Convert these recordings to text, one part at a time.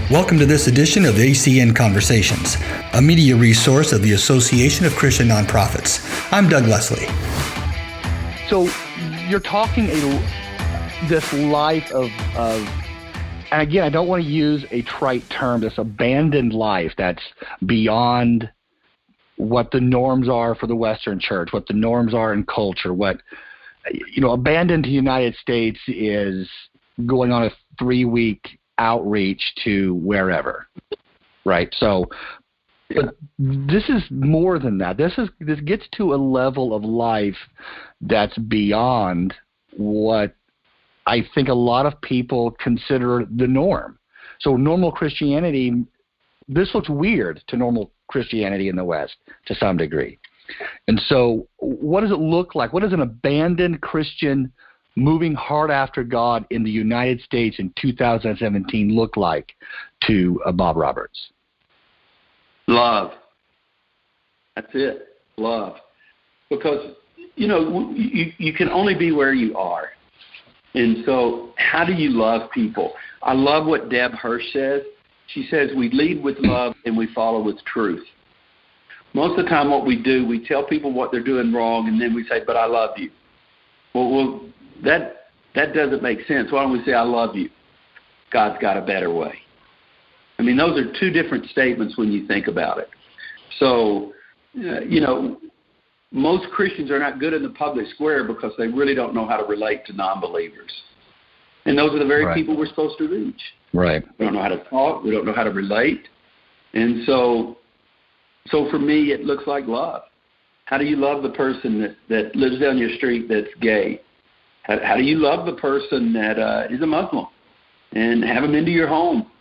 Welcome to this edition of ACN Conversations, a media resource of the Association of Christian Nonprofits. I'm Doug Leslie. So you're talking this life of, and again, I don't want to use a trite term, this abandoned life that's beyond what the norms are for the Western church, what the norms are in culture, abandoned to the United States is going on a 3-week outreach to wherever, right? So, but this is more than that. This gets to a level of life that's beyond what I think a lot of people consider the norm. So normal Christianity, this looks weird to normal Christianity in the West to some degree. And so what does it look like? What does an abandoned Christian moving hard after God in the United States in 2017 look like to Bob Roberts? Love. That's it. Love. Because, you can only be where you are. And so how do you love people? I love what Deb Hirsch says. She says we lead with love and we follow with truth. Most of the time what we do, we tell people what they're doing wrong and then we say, but I love you. Well, that doesn't make sense. Why don't we say, I love you? God's got a better way. I mean, those are two different statements when you think about it. So, most Christians are not good in the public square because they really don't know how to relate to non-believers. And those are the very people we're supposed to reach. Right. We don't know how to talk. We don't know how to relate. And so for me, it looks like love. How do you love the person that lives down your street that's gay? How do you love the person that is a Muslim and have them into your home?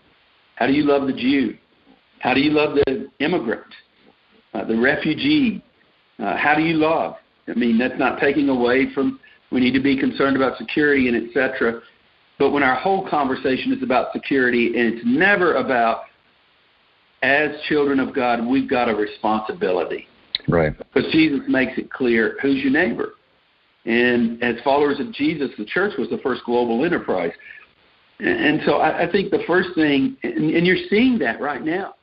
How do you love the Jew? How do you love the immigrant, the refugee? How do you love? I mean, that's not taking away from we need to be concerned about security and et cetera. But when our whole conversation is about security and it's never about, as children of God, we've got a responsibility. Right. Because Jesus makes it clear, who's your neighbor? And as followers of Jesus, the church was the first global enterprise. And so I think the first thing, and you're seeing that right now.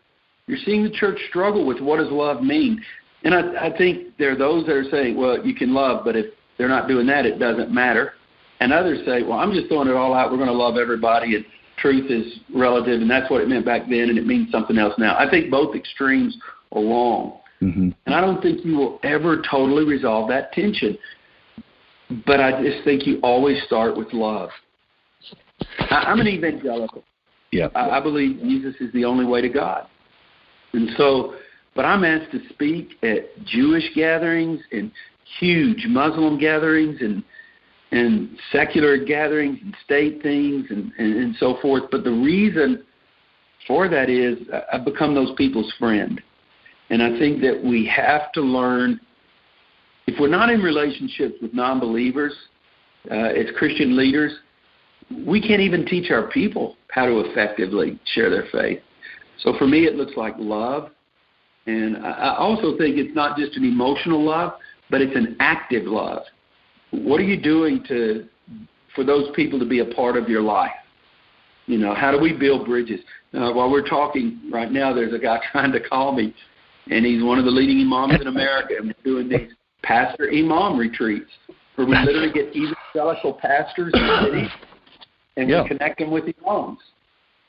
You're seeing the church struggle with what does love mean. And I think there are those that are saying, well, you can love, but if they're not doing that, it doesn't matter. And others say, well, I'm just throwing it all out. We're going to love everybody, and truth is relative, and that's what it meant back then, and it means something else now. I think both extremes are wrong. Mm-hmm. And I don't think you will ever totally resolve that tension. But I just think you always start with love. I'm an evangelical. Yeah. I believe Jesus is the only way to God. And so, but I'm asked to speak at Jewish gatherings and huge Muslim gatherings and secular gatherings and state things and so forth. But the reason for that is I've become those people's friend. And I think that we have to learn, if we're not in relationships with non-believers as Christian leaders, we can't even teach our people how to effectively share their faith. So for me, it looks like love. And I also think it's not just an emotional love, but it's an active love. What are you doing for those people to be a part of your life? How do we build bridges? While we're talking right now, there's a guy trying to call me, and he's one of the leading imams in America, and we're doing these pastor imam retreats where we literally get evangelical pastors in cities and we connect them with imams.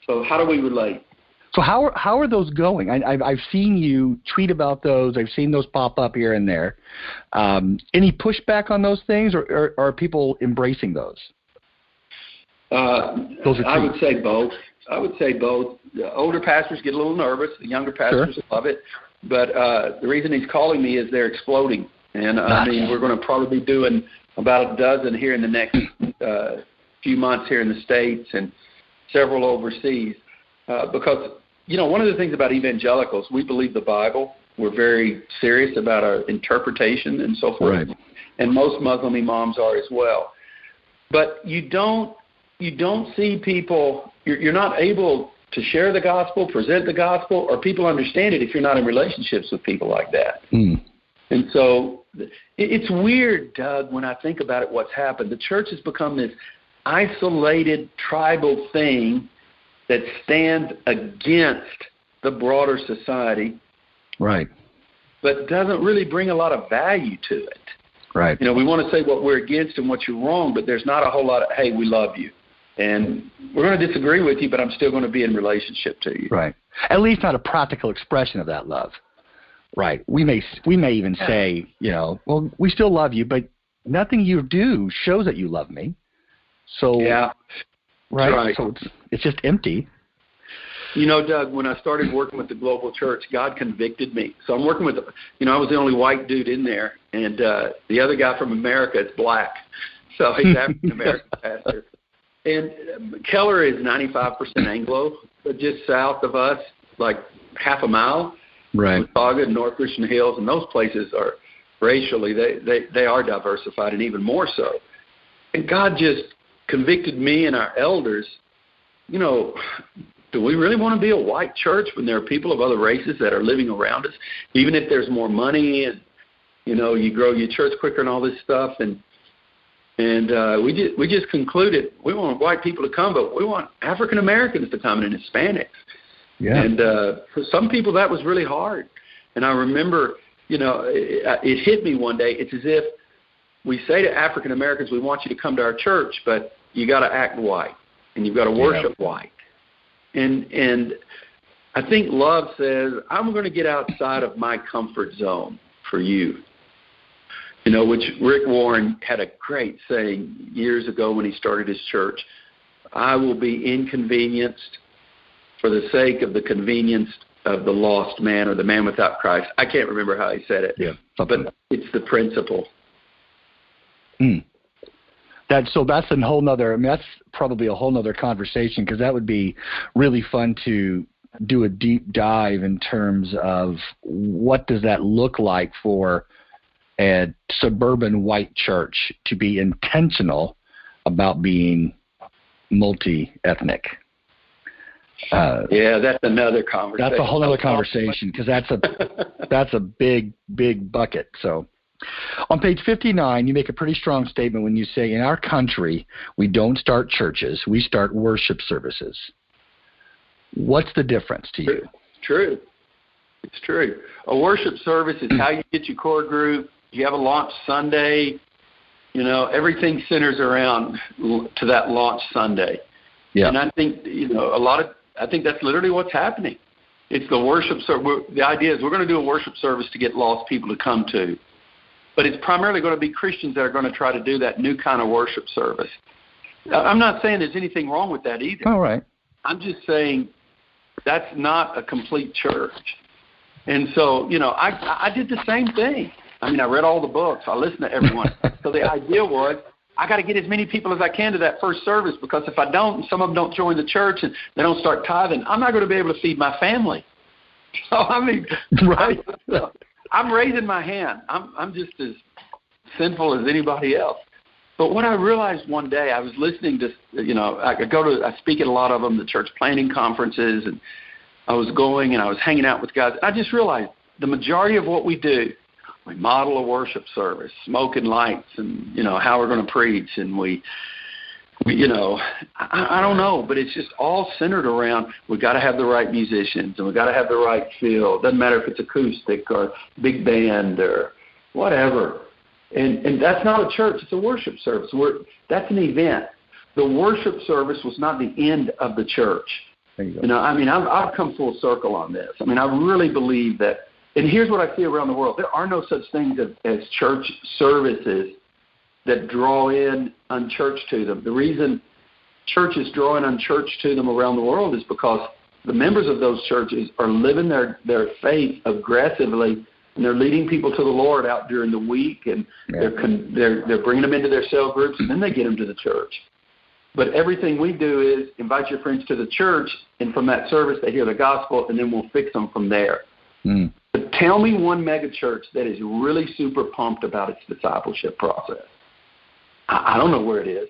So how do we relate? So how are those going? I've seen you tweet about those. I've seen those pop up here and there. Any pushback on those things, or are people embracing those? I would say both. The older pastors get a little nervous. The younger pastors love it. But the reason he's calling me is they're exploding. And, we're going to probably be doing about a dozen here in the next few months here in the States and several overseas. Because, one of the things about evangelicals, we believe the Bible. We're very serious about our interpretation and so forth. Right. And most Muslim imams are as well. But you don't see people, you're not able to share the gospel, present the gospel, or people understand it if you're not in relationships with people like that. Mm. And so it's weird, Doug, when I think about it, what's happened. The church has become this isolated tribal thing that stands against the broader society, right, but doesn't really bring a lot of value to it. Right. You know, we want to say what we're against and what you're wrong, but there's not a whole lot of, hey, we love you. And we're going to disagree with you, but I'm still going to be in relationship to you. Right. At least not a practical expression of that love. Right. We may even say, you know, well, we still love you, but nothing you do shows that you love me. So, yeah. Right. So it's just empty. You know, Doug, when I started working with the global church, God convicted me. So I'm working with, you know, I was the only white dude in there, and the other guy from America is black. So he's African-American pastor. And Keller is 95% Anglo, but just south of us, like half a mile, right, Watauga, North Christian Hills, and those places are racially, they are diversified, and even more so. And God just convicted me and our elders, you know, do we really want to be a white church when there are people of other races that are living around us, even if there's more money and, you know, you grow your church quicker and all this stuff? And we just concluded we want white people to come, but we want African Americans to come and Hispanics. Yeah. And for some people that was really hard. And I remember, you know, it hit me one day. It's as if we say to African Americans, we want you to come to our church, but you got to act white and you've got to worship white. And I think love says, I'm going to get outside of my comfort zone for you. You know, which Rick Warren had a great saying years ago when he started his church. I will be inconvenienced for the sake of the convenience of the lost man or the man without Christ. I can't remember how he said it, but it's the principle. That's a whole nother, I mean, that's probably a whole nother conversation, because that would be really fun to do a deep dive in terms of what does that look like for a suburban white church to be intentional about being multi-ethnic. Yeah, that's another conversation. That's a whole other conversation, because that's a big bucket. So on page 59, you make a pretty strong statement when you say, in our country, we don't start churches, we start worship services. What's the difference to you? True. It's true. A worship service is how you get your core group. You have a launch Sunday. You know, everything centers around to that launch Sunday. Yeah. And I think, you know, I think that's literally what's happening. It's the worship service. The idea is we're going to do a worship service to get lost people to come to. But it's primarily going to be Christians that are going to try to do that new kind of worship service. I'm not saying there's anything wrong with that either. All right. I'm just saying that's not a complete church. And so, you know, I did the same thing. I mean, I read all the books. I listened to everyone. So the idea was I got to get as many people as I can to that first service, because if I don't, and some of them don't join the church and they don't start tithing, I'm not going to be able to feed my family. So, I mean, right. I'm raising my hand. I'm just as sinful as anybody else. But what I realized one day, I was listening to, you know, I speak at a lot of them, the church planning conferences, and I was going and I was hanging out with guys. I just realized the majority of what we do, we model a worship service, smoke and lights, and, you know, how we're going to preach. And we you know, I don't know, but it's just all centered around we got to have the right musicians and we got to have the right feel. Doesn't matter if it's acoustic or big band or whatever. And that's not a church. It's a worship service. That's an event. The worship service was not the end of the church. You know, I mean, I've come full circle on this. I mean, I really believe that. And here's what I see around the world. There are no such things as church services that draw in unchurched to them. The reason churches draw in unchurched to them around the world is because the members of those churches are living their faith aggressively, and they're leading people to the Lord out during the week, and they're bringing them into their cell groups, and then they get them to the church. But everything we do is invite your friends to the church, and from that service they hear the gospel, and then we'll fix them from there. But tell me one mega church that is really super pumped about its discipleship process. I don't know where it is.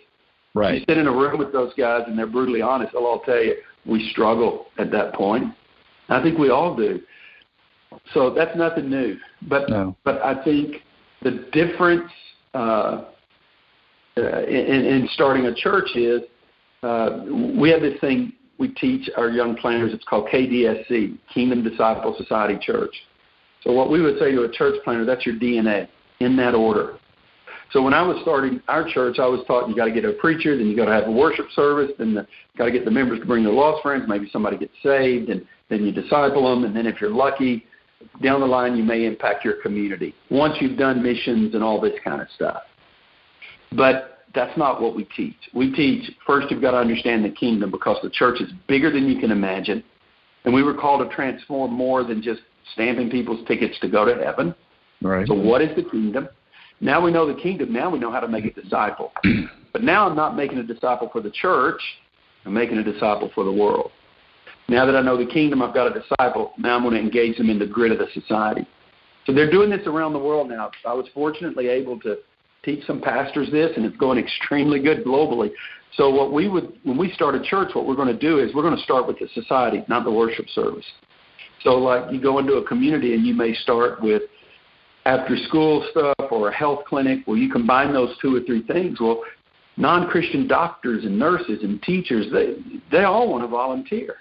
Right. You sit in a room with those guys, and they're brutally honest. I'll tell you, we struggle at that point. I think we all do. So that's nothing new. But I think the difference in starting a church is we have this thing we teach our young planters, it's called KDSC, Kingdom Disciple Society Church. So what we would say to a church planter, that's your DNA, in that order. So when I was starting our church, I was taught you got to get a preacher, then you got to have a worship service, then you got to get the members to bring their lost friends, maybe somebody gets saved, and then you disciple them, and then if you're lucky, down the line you may impact your community once you've done missions and all this kind of stuff. But that's not what we teach. We teach, first you've got to understand the kingdom, because the church is bigger than you can imagine, and we were called to transform more than just stamping people's tickets to go to heaven. Right. So what is the kingdom? Now we know the kingdom. Now we know how to make a disciple. But now I'm not making a disciple for the church. I'm making a disciple for the world. Now that I know the kingdom, I've got a disciple. Now I'm going to engage them in the grid of the society. So they're doing this around the world now. I was fortunately able to teach some pastors this, and it's going extremely good globally. So when we start a church, what we're going to do is we're going to start with the society, not the worship service. So like you go into a community and you may start with after-school stuff or a health clinic. Well, you combine those two or three things. Well, non-Christian doctors and nurses and teachers, they all want to volunteer.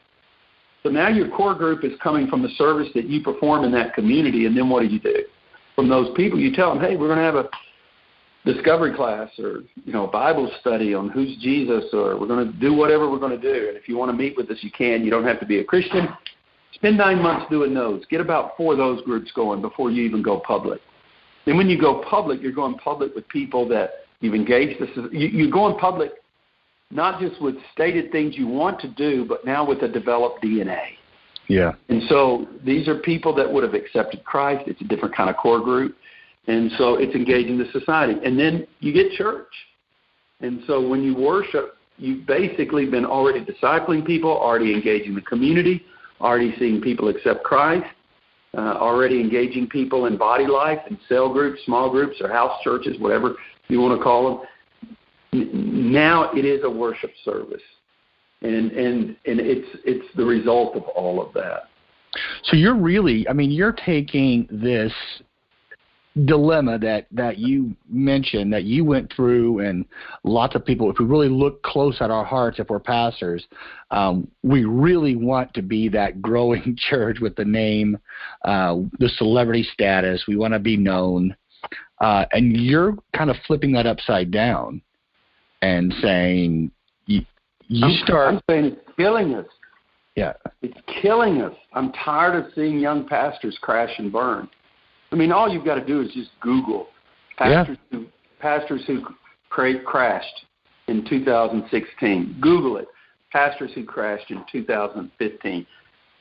So now your core group is coming from the service that you perform in that community, and then what do? From those people, you tell them, hey, we're going to have a discovery class or, Bible study on who's Jesus, or we're going to do whatever we're going to do. And if you want to meet with us, you can. You don't have to be a Christian. Spend 9 months doing those. Get about 4 of those groups going before you even go public. Then when you go public, you're going public with people that you've engaged. You're going public not just with stated things you want to do, but now with a developed DNA. Yeah. And so these are people that would have accepted Christ. It's a different kind of core group. And so it's engaging the society. And then you get church. And so when you worship, you've basically been already discipling people, already engaging the community, already seeing people accept Christ, already engaging people in body life, in cell groups, small groups, or house churches, whatever you want to call them. Now it is a worship service, and it's the result of all of that. So you're taking this dilemma that you mentioned, that you went through, and lots of people, if we really look close at our hearts, if we're pastors, we really want to be that growing church with the name, the celebrity status. We want to be known. And you're kind of flipping that upside down and saying, I'm saying it's killing us. Yeah. It's killing us. I'm tired of seeing young pastors crash and burn. I mean, all you've got to do is just Google pastors who crashed in 2016. Google it. Pastors who crashed in 2015,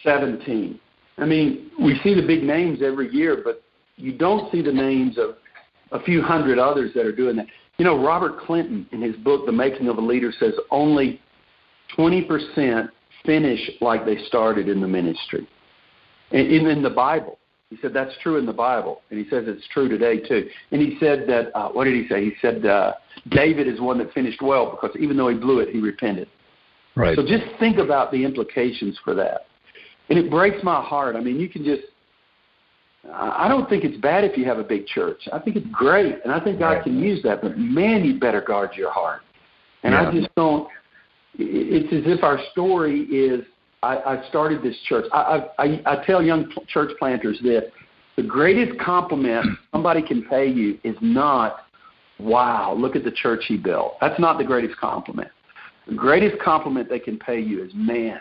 17. I mean, we see the big names every year, but you don't see the names of a few hundred others that are doing that. Robert Clinton, in his book, The Making of a Leader, says only 20% finish like they started in the ministry. In the Bible. He said that's true in the Bible, and he says it's true today too. And he said that, what did he say? He said David is one that finished well because even though he blew it, he repented. Right. So just think about the implications for that. And it breaks my heart. I mean, you can just, I don't think it's bad if you have a big church. I think it's great, and I think God can use that. But, man, you better guard your heart. And I just don't, it's as if our story is, I started this church. I tell young church planters this. The greatest compliment somebody can pay you is not, wow, look at the church he built. That's not the greatest compliment. The greatest compliment they can pay you is, man,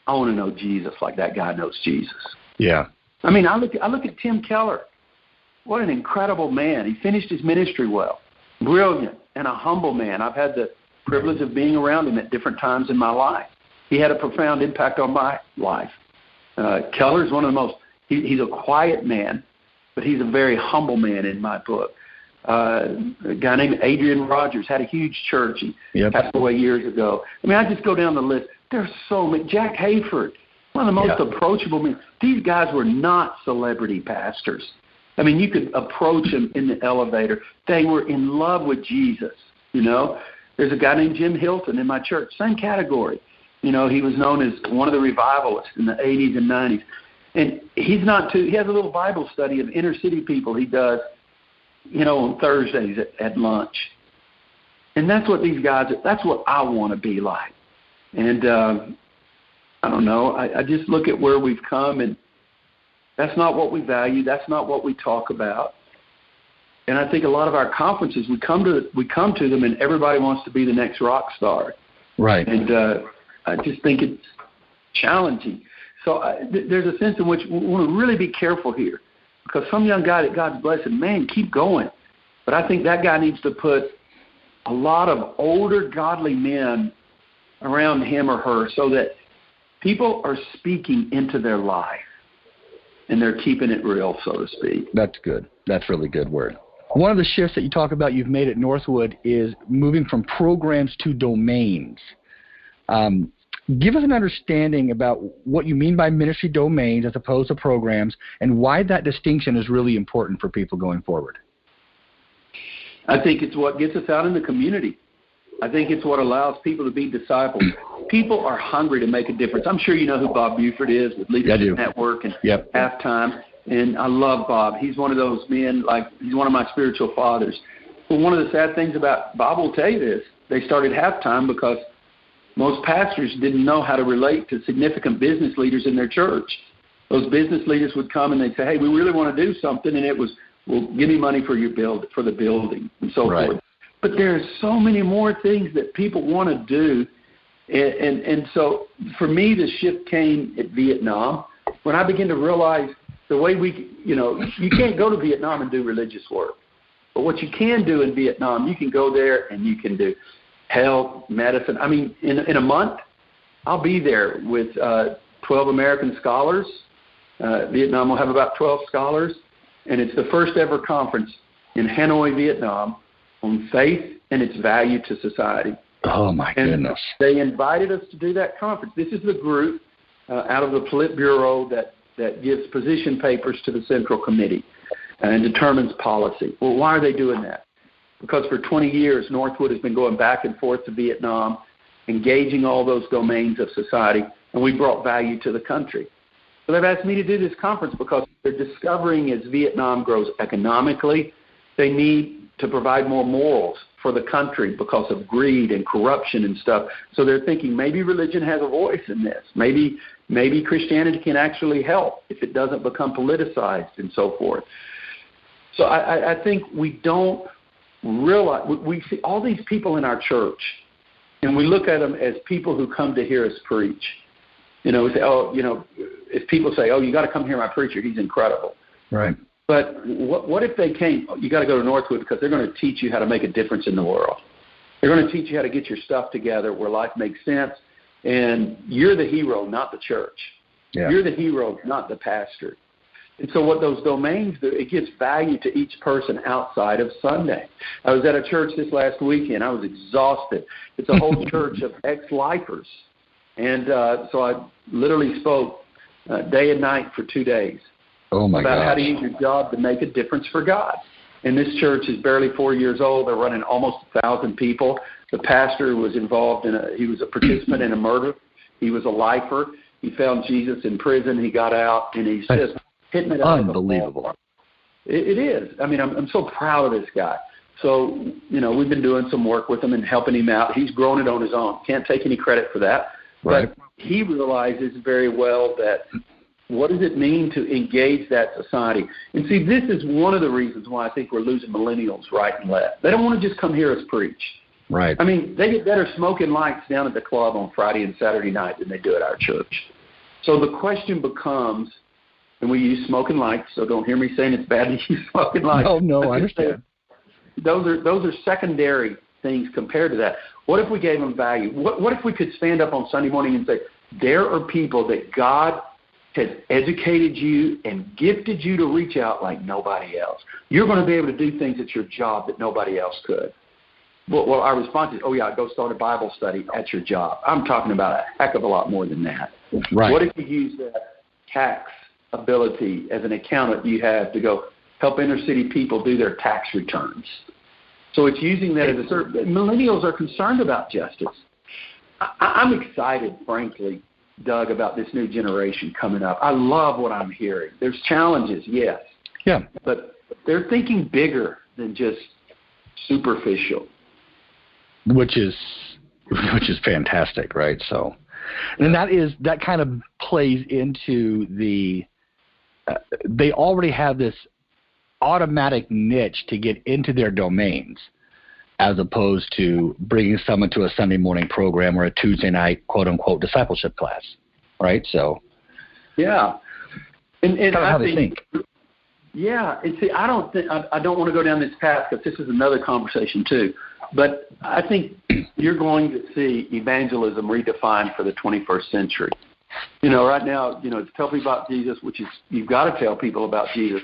I want to know Jesus like that guy knows Jesus. Yeah. I mean, I look at Tim Keller. What an incredible man. He finished his ministry well. Brilliant and a humble man. I've had the privilege of being around him at different times in my life. He had a profound impact on my life. Keller is one of the most, he's a quiet man, but he's a very humble man in my book. A guy named Adrian Rogers had a huge church. He passed away years ago. I mean, I just go down the list. There's so many. Jack Hayford, one of the most approachable men. These guys were not celebrity pastors. I mean, you could approach them in the elevator. They were in love with Jesus, There's a guy named Jim Hilton in my church, same category. He was known as one of the revivalists in the 80s and 90s. And he has a little Bible study of inner city people he does, on Thursdays at lunch. And that's what these guys, that's what I want to be like. And I don't know. I just look at where we've come, and that's not what we value. That's not what we talk about. And I think a lot of our conferences, we come to them, and everybody wants to be the next rock star. Right. And I just think it's challenging. So there's a sense in which we want to really be careful here, because some young guy that God's blessed, man, keep going. But I think that guy needs to put a lot of older godly men around him or her so that people are speaking into their life and they're keeping it real, so to speak. That's good. That's really good word. One of the shifts that you talk about you've made at Northwood is moving from programs to domains. Give us an understanding about what you mean by ministry domains as opposed to programs, and why that distinction is really important for people going forward. I think it's what gets us out in the community. I think it's what allows people to be disciples. People are hungry to make a difference. I'm sure you know who Bob Buford is with Leadership Network and Halftime. And I love Bob. He's one of those men, he's one of my spiritual fathers. But one of the sad things about Bob will tell you this, they started Halftime because most pastors didn't know how to relate to significant business leaders in their church. Those business leaders would come and they'd say, hey, we really want to do something, and it was, well, give me money for for the building and so forth. But there's so many more things that people want to do. And so for me, the shift came at Vietnam when I began to realize the way you can't go to Vietnam and do religious work. But what you can do in Vietnam, you can go there and you can do health, medicine. I mean, in a month, I'll be there with 12 American scholars. Vietnam will have about 12 scholars. And it's the first ever conference in Hanoi, Vietnam, on faith and its value to society. Oh, my goodness. They invited us to do that conference. This is the group out of the Politburo that gives position papers to the Central Committee and determines policy. Well, why are they doing that? Because for 20 years, Northwood has been going back and forth to Vietnam, engaging all those domains of society, and we brought value to the country. So they've asked me to do this conference because they're discovering as Vietnam grows economically, they need to provide more morals for the country because of greed and corruption and stuff. So they're thinking maybe religion has a voice in this. Maybe Christianity can actually help if it doesn't become politicized and so forth. So I think we don't realize, we see all these people in our church, and we look at them as people who come to hear us preach. We say, if people say, you got to come hear my preacher, he's incredible. Right. But what if they came, you got to go to Northwood because they're going to teach you how to make a difference in the world. They're going to teach you how to get your stuff together where life makes sense, and you're the hero, not the church. Yeah. You're the hero, not the pastor. And so what those domains do, it gives value to each person outside of Sunday. I was at a church this last weekend. I was exhausted. It's a whole church of ex-lifers. And so I literally spoke day and night for 2 days. Oh my about gosh. How to use your job to make a difference for God. And this church is barely 4 years old. They're running almost 1,000 people. The pastor was involved he was a participant in a murder. He was a lifer. He found Jesus in prison. He got out, and he's just hitting it out. Unbelievable. It is. I mean, I'm so proud of this guy. So, we've been doing some work with him and helping him out. He's grown it on his own. Can't take any credit for that. Right. But he realizes very well that what does it mean to engage that society? And see, this is one of the reasons why I think we're losing millennials right and left. They don't want to just come hear us preach. Right. I mean, they get better smoking lights down at the club on Friday and Saturday night than they do at our church. So the question becomes, and we use smoking lights, so don't hear me saying it's bad to use smoking lights. No, I understand. Those are secondary things compared to that. What if we gave them value? What if we could stand up on Sunday morning and say, there are people that God has educated you and gifted you to reach out like nobody else. You're going to be able to do things at your job that nobody else could. Well, our response is, go start a Bible study at your job. I'm talking about a heck of a lot more than that. Right. What if you use that tax ability as an accountant you have to go help inner city people do their tax returns? So it's using that as a certain. Millennials are concerned about justice. I'm excited, frankly, Doug, about this new generation coming up. I love what I'm hearing. There's challenges, yes. Yeah. But they're thinking bigger than just superficial. Which is fantastic, right? So And that kind of plays into they already have this automatic niche to get into their domains, as opposed to bringing someone to a Sunday morning program or a Tuesday night, quote unquote, discipleship class, right? So, yeah, and how they think. Yeah, and see, I don't want to go down this path because this is another conversation too. But I think you're going to see evangelism redefined for the 21st century. Right now, to tell people about Jesus, which is you've got to tell people about Jesus.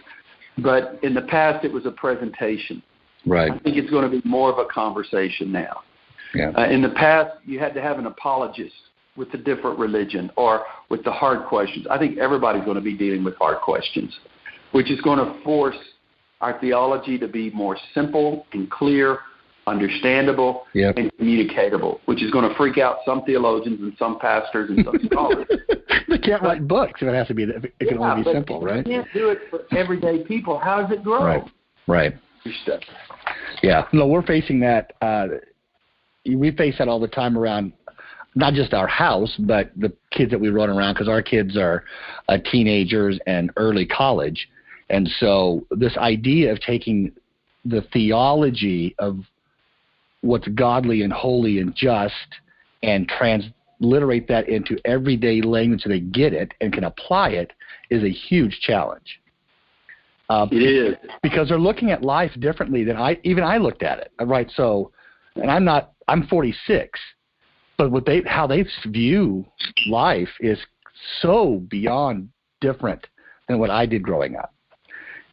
But in the past, it was a presentation. Right. I think it's going to be more of a conversation now. Yeah. In the past, you had to have an apologist with a different religion or with the hard questions. I think everybody's going to be dealing with hard questions, which is going to force our theology to be more simple and clear, understandable, and communicatable, which is going to freak out some theologians and some pastors and some scholars. They can't write books if it has to be. It can only be simple, right? You can't do it for everyday people. How does it grow? Right. Yeah. No, we're facing that. We face that all the time around not just our house, but the kids that we run around, because our kids are teenagers and early college. And so this idea of taking the theology of what's godly and holy and just and transliterate that into everyday language so they get it and can apply it is a huge challenge. It is. Because they're looking at life differently than I looked at it. Right. So, and I'm 46, but how they view life is so beyond different than what I did growing up.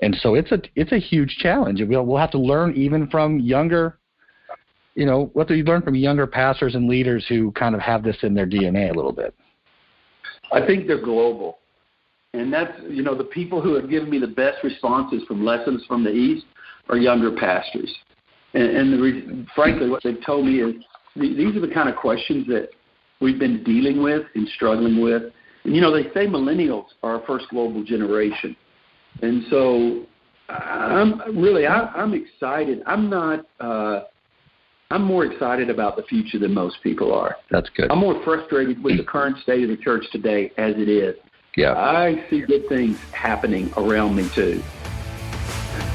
And so it's a huge challenge. And we'll have to learn even from younger, what do you learn from younger pastors and leaders who kind of have this in their DNA a little bit? I think they're global. And that's, the people who have given me the best responses from Lessons from the East are younger pastors. And frankly, what they've told me is these are the kind of questions that we've been dealing with and struggling with. And, they say millennials are our first global generation. And so I'm excited. I'm more excited about the future than most people are. That's good. I'm more frustrated with the current state of the church today as it is. Yeah. I see good things happening around me too.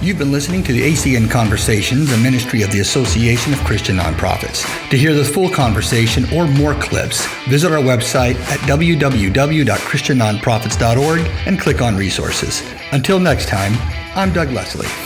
You've been listening to the ACN Conversations, a ministry of the Association of Christian Nonprofits. To hear the full conversation or more clips, visit our website at www.christiannonprofits.org and click on resources. Until next time, I'm Doug Leslie.